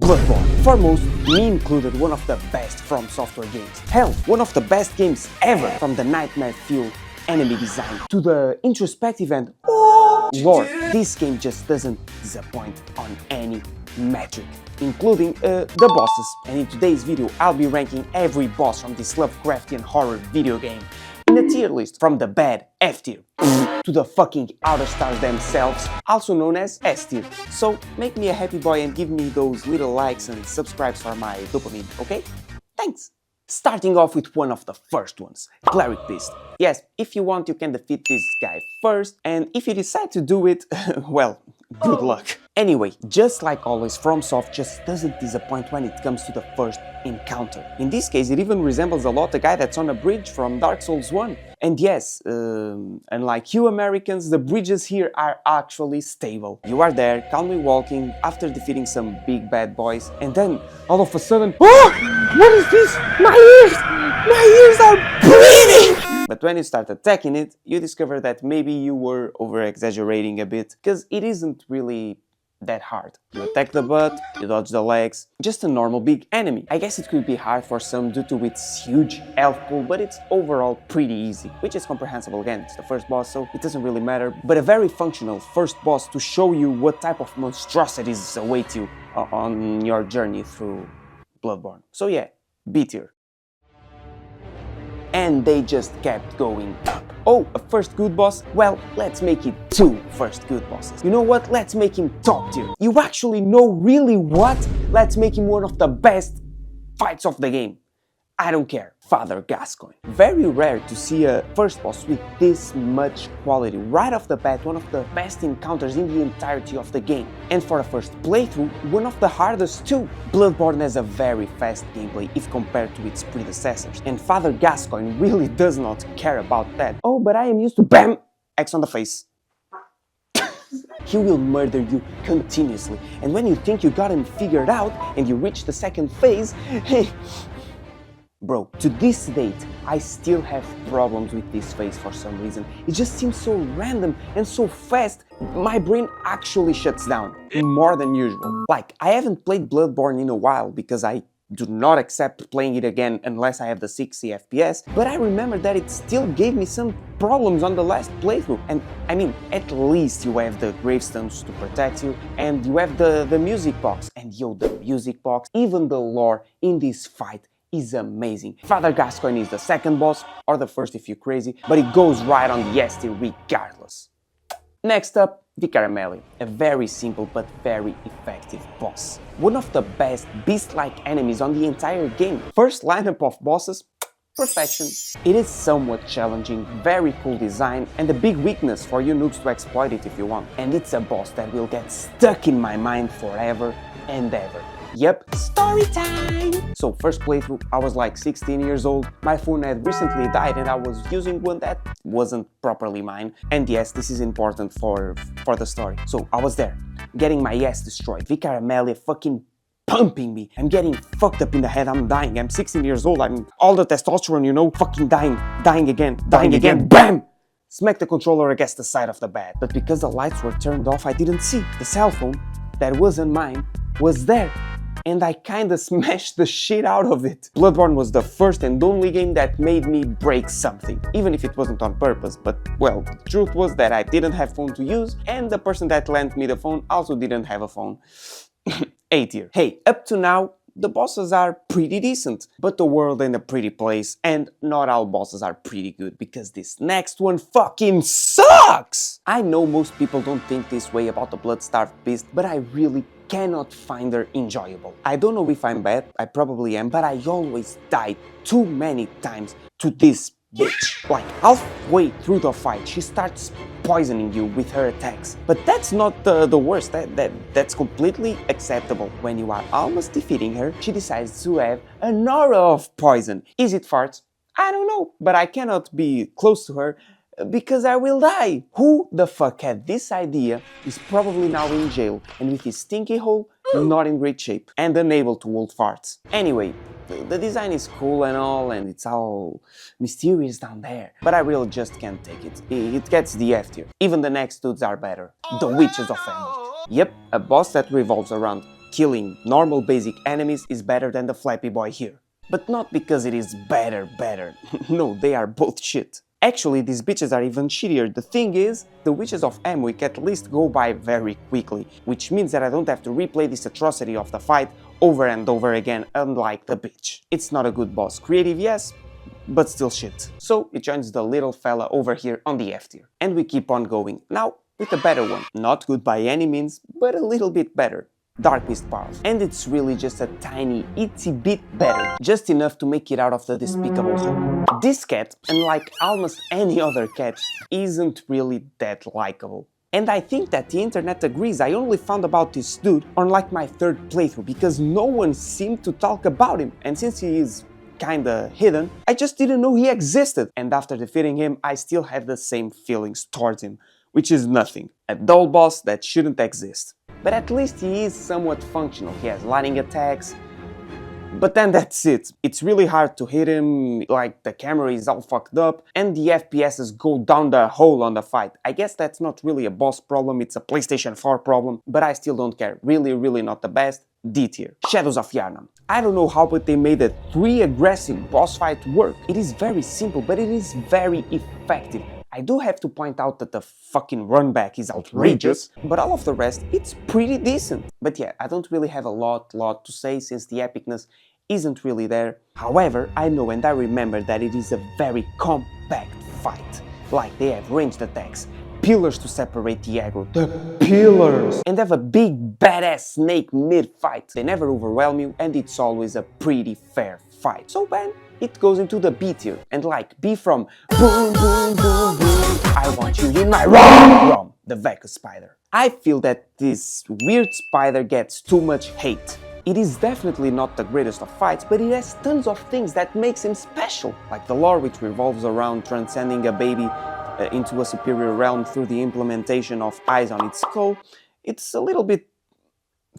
Bloodborne. Foremost, me included, one of the best From Software games. Hell, one of the best games ever, from the nightmare-fueled enemy design to the introspective and lore. This game just doesn't disappoint on any metric, including the bosses. And in today's video, I'll be ranking every boss from this Lovecraftian horror video game in a tier list, from the bad F tier to the fucking outer stars themselves, also known as S tier. So make me a happy boy and give me those little likes and subscribes for my dopamine, okay? Thanks! Starting off with one of the first ones, Cleric Beast. Yes, if you want you can defeat this guy first, and if you decide to do it, well, good luck. Anyway, just like always, FromSoft just doesn't disappoint when it comes to the first encounter. In this case, it even resembles a lot the guy that's on a bridge from Dark Souls 1. And yes, unlike you Americans, the bridges here are actually stable. You are there, calmly walking, after defeating some big bad boys, and then, all of a sudden, oh! What is this? My ears are bleeding! But when you start attacking it, you discover that maybe you were over-exaggerating a bit, because it isn't really that hard. You attack the butt, you dodge the legs, just a normal big enemy. I guess it could be hard for some due to its huge health pool, but it's overall pretty easy, which is comprehensible. Again, it's the first boss, so it doesn't really matter, but a very functional first boss to show you what type of monstrosities await you on your journey through Bloodborne. So yeah, B tier. And they just kept going up. Oh, a first good boss? Well, let's make it 2 first good bosses. You know what? Let's make him top tier. You actually know really what? Let's make him one of the best fights of the game. I don't care. Father Gascoigne. Very rare to see a first boss with this much quality. Right off the bat, one of the best encounters in the entirety of the game. And for a first playthrough, one of the hardest too. Bloodborne has a very fast gameplay if compared to its predecessors. And Father Gascoigne really does not care about that. Oh, but I am used to BAM! X on the face. He will murder you continuously. And when you think you got him figured out and you reach the second phase, hey, bro, to this date, I still have problems with this phase for some reason. It just seems so random and so fast, my brain actually shuts down, more than usual. Like, I haven't played Bloodborne in a while because I do not accept playing it again unless I have the 60 FPS, but I remember that it still gave me some problems on the last playthrough. And I mean, at least you have the gravestones to protect you, and you have the music box. And yo, the music box, even the lore in this fight is amazing. Father Gascoigne is the second boss, or the first if you're crazy, but it goes right on the S tier regardless. Next up, Vicar, a very simple but very effective boss. One of the best beast-like enemies on the entire game. First lineup of bosses, perfection. It is somewhat challenging, very cool design, and a big weakness for you noobs to exploit it if you want. And it's a boss that will get stuck in my mind forever and ever. Yep, story time! So first playthrough, I was like 16 years old, my phone had recently died and I was using one that wasn't properly mine. And yes, this is important for the story. So I was there, getting my ass destroyed, Vicar Amelia fucking pumping me. I'm getting fucked up in the head, I'm dying, I'm 16 years old, I'm all the testosterone, you know, fucking dying again, BAM! Smack the controller against the side of the bed. But because the lights were turned off, I didn't see. The cell phone, that wasn't mine, was there. And I kinda smashed the shit out of it. Bloodborne was the first and only game that made me break something, even if it wasn't on purpose, but well, the truth was that I didn't have phone to use, and the person that lent me the phone also didn't have a phone. A tier. Hey, up to now, the bosses are pretty decent, but the world ain't a pretty place, and not all bosses are pretty good, because this next one fucking sucks! I know most people don't think this way about the blood-starved beast, but I really cannot find her enjoyable. I don't know if I'm bad, I probably am, but I always die too many times to this bitch. Like, halfway through the fight, she starts poisoning you with her attacks. But that's not the worst, that's completely acceptable. When you are almost defeating her, she decides to have an aura of poison. Is it farts? I don't know, but I cannot be close to her because I will die. Who the fuck had this idea is probably now in jail and with his stinky hole not in great shape and unable to hold farts. Anyway, the design is cool and all, and it's all mysterious down there, but I really just can't take it. It gets the F tier. Even the next dudes are better. The Witches of Endor. Yep, a boss that revolves around killing normal basic enemies is better than the Flappy Boy here. But not because it is better. No, they are both shit. Actually, these bitches are even shittier. The thing is, the witches of Amwick at least go by very quickly, which means that I don't have to replay this atrocity of the fight over and over again, unlike the bitch. It's not a good boss. Creative, yes, but still shit. So it joins the little fella over here on the F tier. And we keep on going. Now, with a better one. Not good by any means, but a little bit better. Darkbeast paarl. And it's really just a tiny, itsy bit better, just enough to make it out of the despicable hole. This cat, unlike almost any other cat, isn't really that likable. And I think that the internet agrees. I only found about this dude on like my third playthrough, because no one seemed to talk about him, and since he is kinda hidden, I just didn't know he existed. And after defeating him, I still have the same feelings towards him, which is nothing. A dull boss that shouldn't exist. But at least he is somewhat functional. He has lightning attacks, but then that's it. It's really hard to hit him, like the camera is all fucked up, and the FPSs go down the hole on the fight. I guess that's not really a boss problem, it's a PlayStation 4 problem, but I still don't care. Really not the best. D tier. Shadows of Yharnam. I don't know how, but they made a 3 aggressive boss fight work. It is very simple, but it is very effective. I do have to point out that the fucking run back is outrageous, but all of the rest, it's pretty decent. But yeah, I don't really have a lot to say since the epicness isn't really there. However, I know and I remember that it is a very compact fight. Like, they have ranged attacks, pillars to separate the aggro, the pillars! And have a big badass snake mid-fight. They never overwhelm you, and it's always a pretty fair fight. So then, it goes into the B tier, and like B from boom, boom, boom, boom, I want you in my ROM, the vacuous spider. I feel that this weird spider gets too much hate. It is definitely not the greatest of fights, but it has tons of things that makes him special, like the lore, which revolves around transcending a baby into a superior realm through the implementation of eyes on its skull. It's a little bit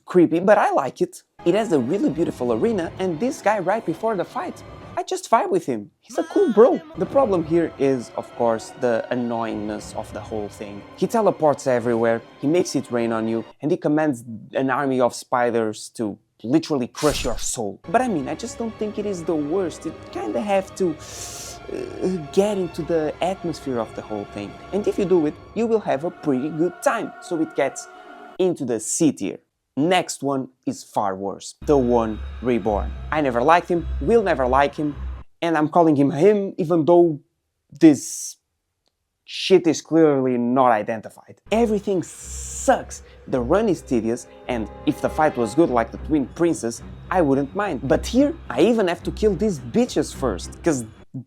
creepy, but I like it. It has a really beautiful arena, and this guy right before the fight, I just vibe with him. He's a cool bro. The problem here is, of course, the annoyingness of the whole thing. He teleports everywhere, he makes it rain on you, and he commands an army of spiders to literally crush your soul. But I mean, I just don't think it is the worst. You kinda have to get into the atmosphere of the whole thing. And if you do it, you will have a pretty good time. So it gets into the C tier. Next one is far worse. The one Reborn. I never liked him, will never like him, and I'm calling him even though this shit is clearly not identified. Everything sucks. The run is tedious, and if the fight was good like the Twin Princes, I wouldn't mind. But here, I even have to kill these bitches first, because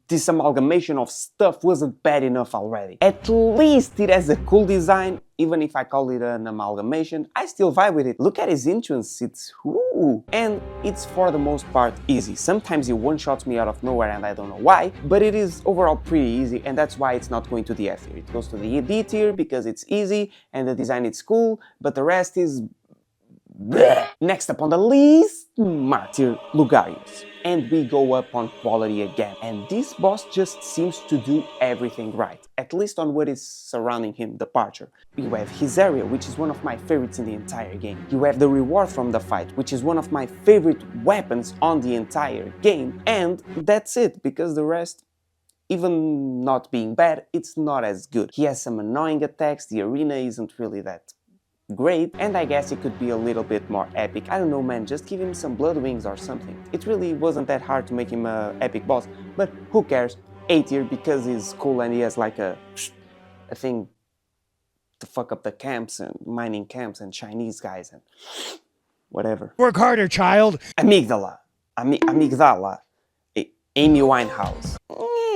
this amalgamation of stuff wasn't bad enough already. At least it has a cool design, even if I call it an amalgamation, I still vibe with it. Look at his entrance, it's whoo! And it's for the most part easy. Sometimes he one-shots me out of nowhere and I don't know why, but it is overall pretty easy, and that's why it's not going to the F tier. It goes to the D tier because it's easy and the design is cool, but the rest is bleh. Next up on the list, Martyr Logarius. And we go up on quality again. And this boss just seems to do everything right, at least on what is surrounding him, the Parcher. You have his area, which is one of my favorites in the entire game. You have the reward from the fight, which is one of my favorite weapons on the entire game. And that's it, because the rest, even not being bad, it's not as good. He has some annoying attacks, the arena isn't really that great, and I guess it could be a little bit more epic. I don't know, man, just give him some blood wings or something. It really wasn't that hard to make him an epic boss, but who cares? A tier because he's cool and he has like a thing to fuck up the camps and mining camps and Chinese guys and whatever. Work harder, child! Amygdala. Amygdala. Amy Winehouse.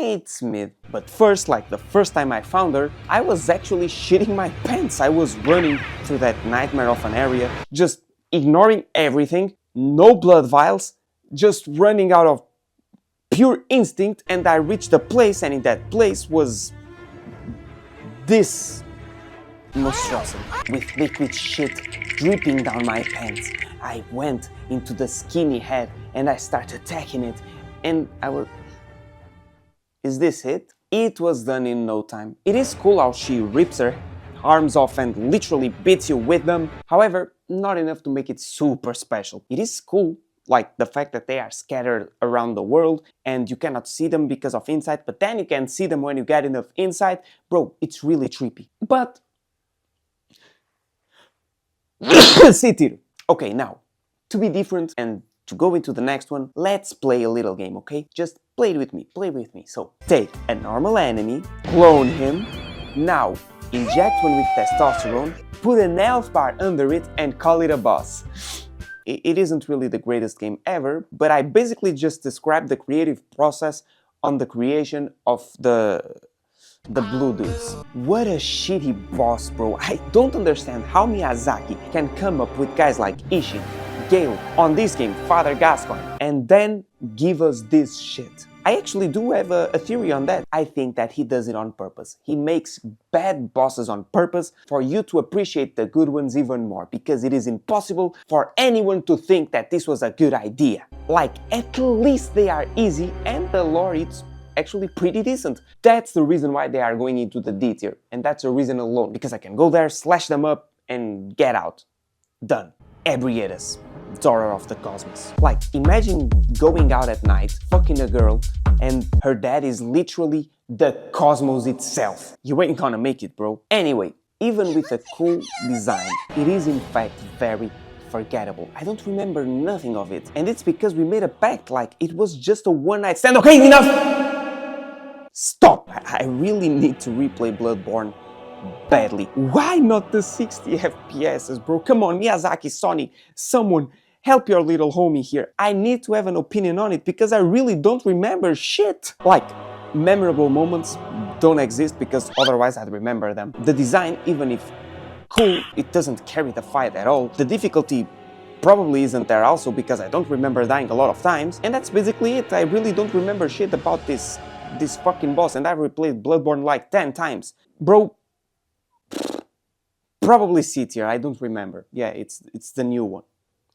It's mid. But first, like the first time I found her, I was actually shitting my pants. I was running through that nightmare of an area, just ignoring everything, no blood vials, just running out of pure instinct, and I reached a place, and in that place was this monstrosity with liquid shit dripping down my pants. I went into the skinny head and I started attacking it, and I was... Is this it? It was done in no time. It is cool how she rips her arms off and literally beats you with them. However, not enough to make it super special. It is cool, like the fact that they are scattered around the world and you cannot see them because of insight, but then you can see them when you get enough insight. Bro, it's really trippy. But sit here. Okay, now, to be different and to go into the next one, let's play a little game, okay? Just play it with me, play with me. So, take a normal enemy, clone him, now inject one with testosterone, put an health bar under it and call it a boss. It isn't really the greatest game ever, but I basically just described the creative process on the creation of the blue dudes. What a shitty boss, bro. I don't understand how Miyazaki can come up with guys like Ishin, Gale, on this game, Father Gascoigne, and then give us this shit. I actually do have a theory on that. I think that he does it on purpose. He makes bad bosses on purpose for you to appreciate the good ones even more, because it is impossible for anyone to think that this was a good idea. Like, at least they are easy and the lore is actually pretty decent. That's the reason why they are going into the D tier, and that's a reason alone, because I can go there, slash them up, and get out. Done. Ebrietas, daughter of the cosmos. Like, imagine going out at night, fucking a girl, and her dad is literally the cosmos itself. You ain't gonna make it, bro. Anyway, even with a cool design, it is in fact very forgettable. I don't remember nothing of it. And it's because we made a pact, like it was just a one-night stand. Okay, enough! Stop! I really need to replay Bloodborne badly. Why not the 60 FPS, bro? Come on, Miyazaki, Sony, someone help your little homie here. I need to have an opinion on it because I really don't remember shit. Like, memorable moments don't exist because otherwise I'd remember them. The design, even if cool, it doesn't carry the fight at all. The difficulty probably isn't there also because I don't remember dying a lot of times. And that's basically it. I really don't remember shit about this fucking boss, and I've replayed Bloodborne like 10 times. Bro, probably C tier, I don't remember. Yeah, it's the new one.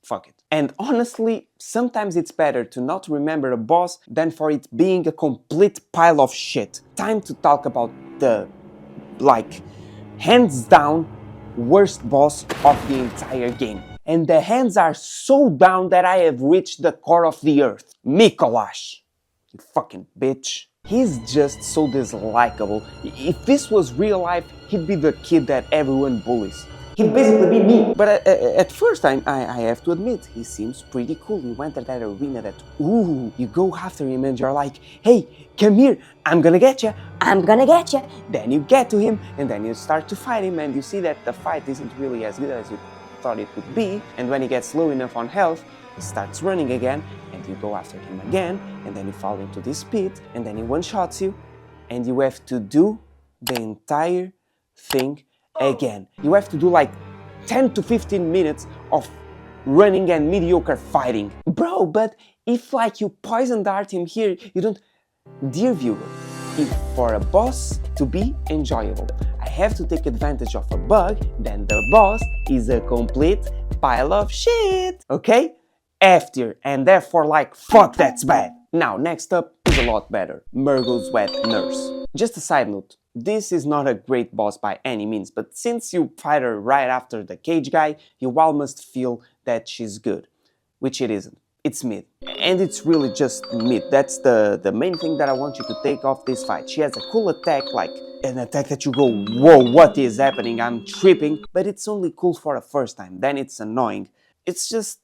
Fuck it. And honestly, sometimes it's better to not remember a boss than for it being a complete pile of shit. Time to talk about the, like, hands down worst boss of the entire game. And the hands are so down that I have reached the core of the earth. Micolash. You fucking bitch. He's just so dislikable. If this was real life, he'd be the kid that everyone bullies. He'd basically be me. But at first I have to admit, he seems pretty cool. You enter that arena that, ooh, you go after him and you're like, hey, come here, I'm gonna get you. I'm gonna get you. Then you get to him and then you start to fight him and you see that the fight isn't really as good as you thought it would be. And when he gets low enough on health, he starts running again and you go after him again and then you fall into this pit and then he one-shots you and you have to do the entire thing again. You have to do like 10 to 15 minutes of running and mediocre fighting. Bro, but if like you poison dart him here, you don't... Dear viewer, if for a boss to be enjoyable, I have to take advantage of a bug, then the boss is a complete pile of shit, okay? F tier, and therefore like, fuck, that's bad. Now, next up is a lot better. Mergo's Wet Nurse. Just a side note, this is not a great boss by any means, but since you fight her right after the cage guy, you almost feel that she's good. Which it isn't. It's mid. And it's really just mid. That's the main thing that I want you to take off this fight. She has a cool attack, like an attack that you go, whoa, what is happening? I'm tripping. But it's only cool for the first time, then it's annoying. It's just...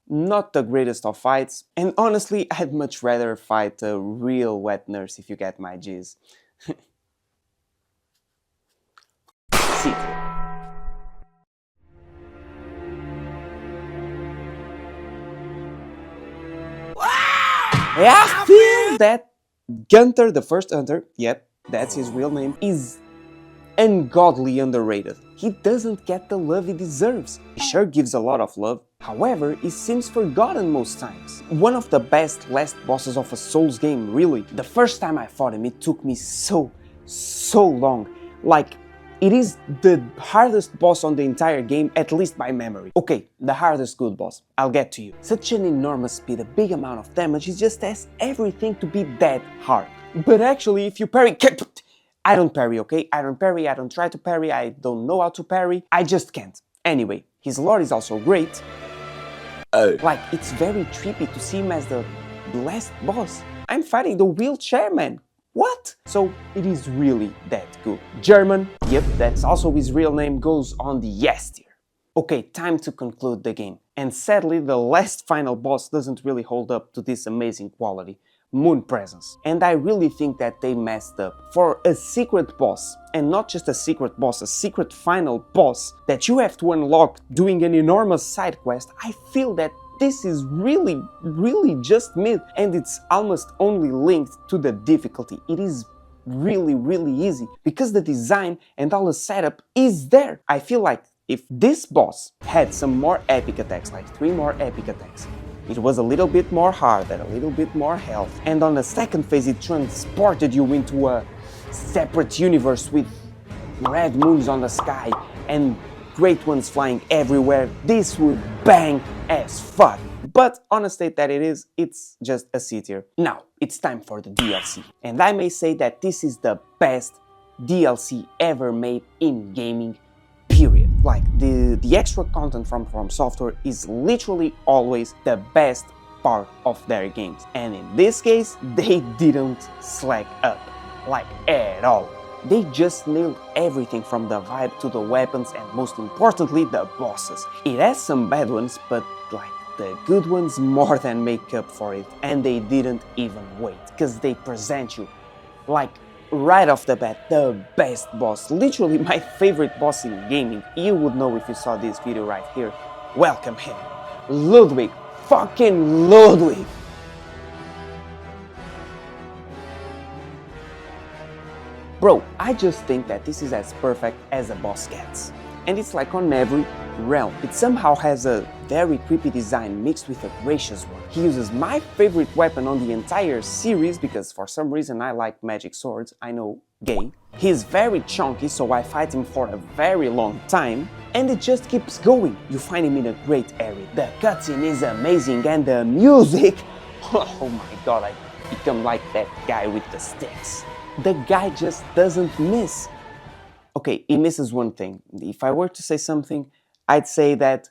not the greatest of fights, and honestly, I'd much rather fight a real wet nurse if you get my G's. See. I feel that Gunther, the first hunter, yep, that's his real name, is ungodly underrated. He doesn't get the love he deserves. He sure gives a lot of love, however, he seems forgotten most times. One of the best last bosses of a Souls game, really. The first time I fought him, it took me so long. Like, it is the hardest boss on the entire game, at least by memory. Okay, the hardest good boss, I'll get to you. Such an enormous speed, a big amount of damage, he just has everything to be that hard. But actually, if you parry... I don't parry, okay? I don't parry, I don't try to parry, I don't know how to parry, I just can't. Anyway, his lore is also great. Like, it's very trippy to see him as the last boss. I'm fighting the wheelchair man. What? So it is really that good. Gehrman, yep, that's also his real name, goes on the S tier. Okay, time to conclude the game. And sadly, the last final boss doesn't really hold up to this amazing quality. Moon Presence. And I really think that they messed up. For a secret boss, and not just a secret boss, a secret final boss that you have to unlock doing an enormous side quest, I feel that this is really just mid, and it's almost only linked to the difficulty. It is really easy because the design and all the setup is there. I feel like if this boss had some more epic attacks, like 3 more epic attacks, it was a little bit more hard and a little bit more health, and on the second phase it transported you into a separate universe with red moons on the sky and great ones flying everywhere, this would bang as fuck. But on a state that it is, it's just a C tier. Now, it's time for the DLC. And I may say that this is the best DLC ever made in gaming, period. Like, the extra content from Software is literally always the best part of their games. And in this case, they didn't slack up, like at all. They just nailed everything from the vibe to the weapons and most importantly the bosses. It has some bad ones, but like the good ones more than make up for it, and they didn't even wait, cause they present you like right off the bat the best boss, literally my favorite boss in gaming. You would know if you saw this video right here. Welcome him, Ludwig, fucking Ludwig! Bro, I just think that this is as perfect as a boss gets. And it's like on every realm. It somehow has a very creepy design mixed with a gracious one. He uses my favorite weapon on the entire series because for some reason I like magic swords, I know, gay. He's very chunky, so I fight him for a very long time. And it just keeps going. You find him in a great area. The cutscene is amazing and the music... Oh my god, I become like that guy with the sticks. The guy just doesn't miss. Okay, he misses one thing. If I were to say something, I'd say that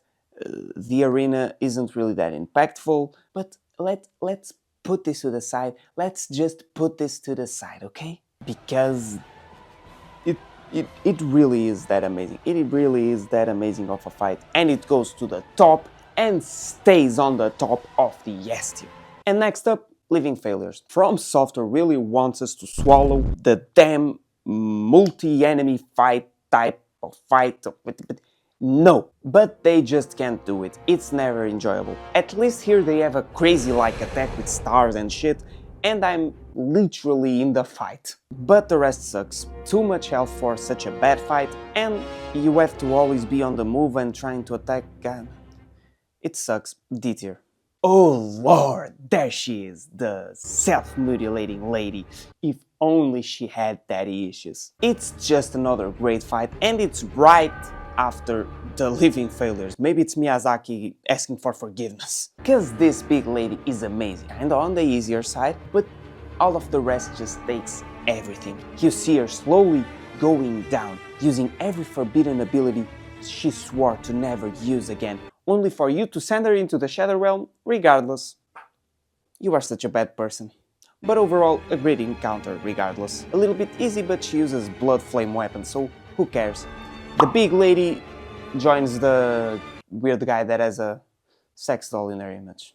the arena isn't really that impactful, but let's put this to the side. Let's just put this to the side, okay? Because it really is that amazing. It really is that amazing of a fight, and it goes to the top and stays on the top of the S tier. And next up, Living Failures. From Software really wants us to swallow the damn multi-enemy fight type of fight. No, but they just can't do it. It's never enjoyable. At least here they have a crazy like attack with stars and shit, and I'm literally in the fight. But the rest sucks. Too much health for such a bad fight, and you have to always be on the move and trying to attack. It sucks. D tier. Oh lord, there she is, the self-mutilating lady. If only she had daddy issues. It's just another great fight, and it's right after the Living Failures. Maybe it's Miyazaki asking for forgiveness. Cause this big lady is amazing, and on the easier side, but all of the rest just takes everything. You see her slowly going down, using every forbidden ability she swore to never use again, only for you to send her into the Shadow Realm regardless. You are such a bad person. But overall, a great encounter regardless. A little bit easy, but she uses blood flame weapons, so who cares? The big lady joins the weird guy that has a sex doll in her image.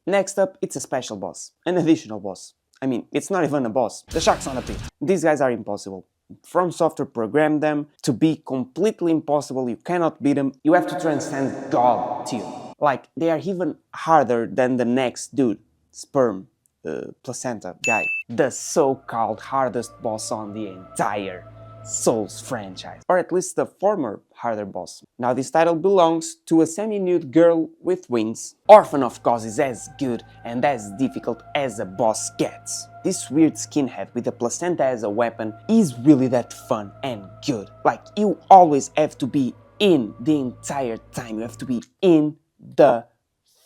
Next up, it's a special boss. An additional boss. I mean, it's not even a boss. The sharks on a pit. These guys are impossible. From Software programmed them to be completely impossible. You cannot beat them. You have to transcend God tier. Like, they are even harder than the next dude. Sperm. Placenta guy. The so-called hardest boss on the entire Souls franchise. Or at least the former harder boss. Now this title belongs to a semi-nude girl with wings. Orphan of course is as good and as difficult as a boss gets. This weird skinhead with a placenta as a weapon is really that fun and good. Like, you always have to be in the entire time. You have to be in the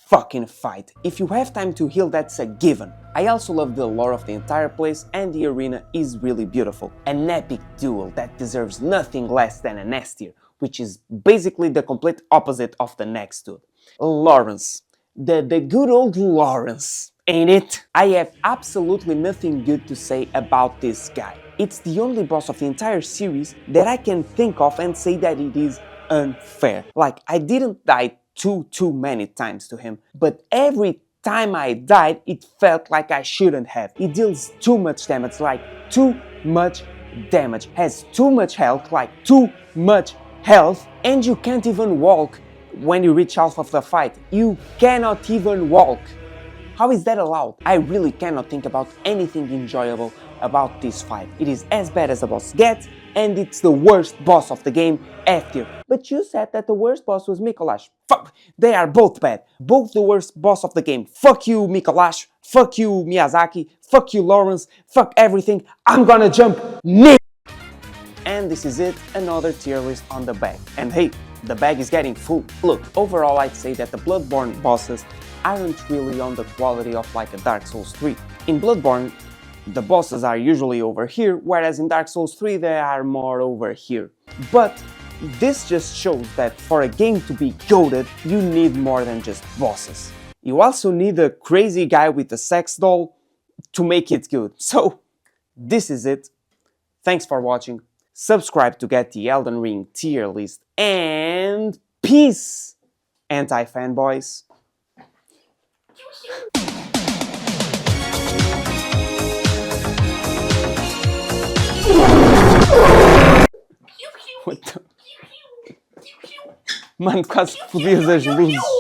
fucking fight. If you have time to heal, that's a given. I also love the lore of the entire place, and the arena is really beautiful. An epic duel that deserves nothing less than an S tier, which is basically the complete opposite of the next dude. Laurence. The good old Laurence, ain't it? I have absolutely nothing good to say about this guy. It's the only boss of the entire series that I can think of and say that it is unfair. Like, I didn't die too many times to him, but every time I died, it felt like I shouldn't have. He deals too much damage, like too much damage, has too much health, like too much health, and you can't even walk when you reach half of the fight. You cannot even walk. How is that allowed? I really cannot think about anything enjoyable about this fight. It is as bad as the boss gets, and it's the worst boss of the game after. But you said that the worst boss was Micolash. Fuck, they are both bad. Both the worst boss of the game. Fuck you, Micolash. Fuck you, Miyazaki. Fuck you, Laurence. Fuck everything. I'm gonna jump now. And this is it, another tier list on the bag. And hey, the bag is getting full. Look, overall I'd say that the Bloodborne bosses aren't really on the quality of like a Dark Souls 3. In Bloodborne, the bosses are usually over here, whereas in Dark Souls 3 they are more over here. But this just shows that for a game to be goated, you need more than just bosses. You also need a crazy guy with a sex doll to make it good. So, this is it. Thanks for watching. Subscribe to get the Elden Ring tier list, and peace, anti-fanboys. What the... Mano, quase que fodias as luzes.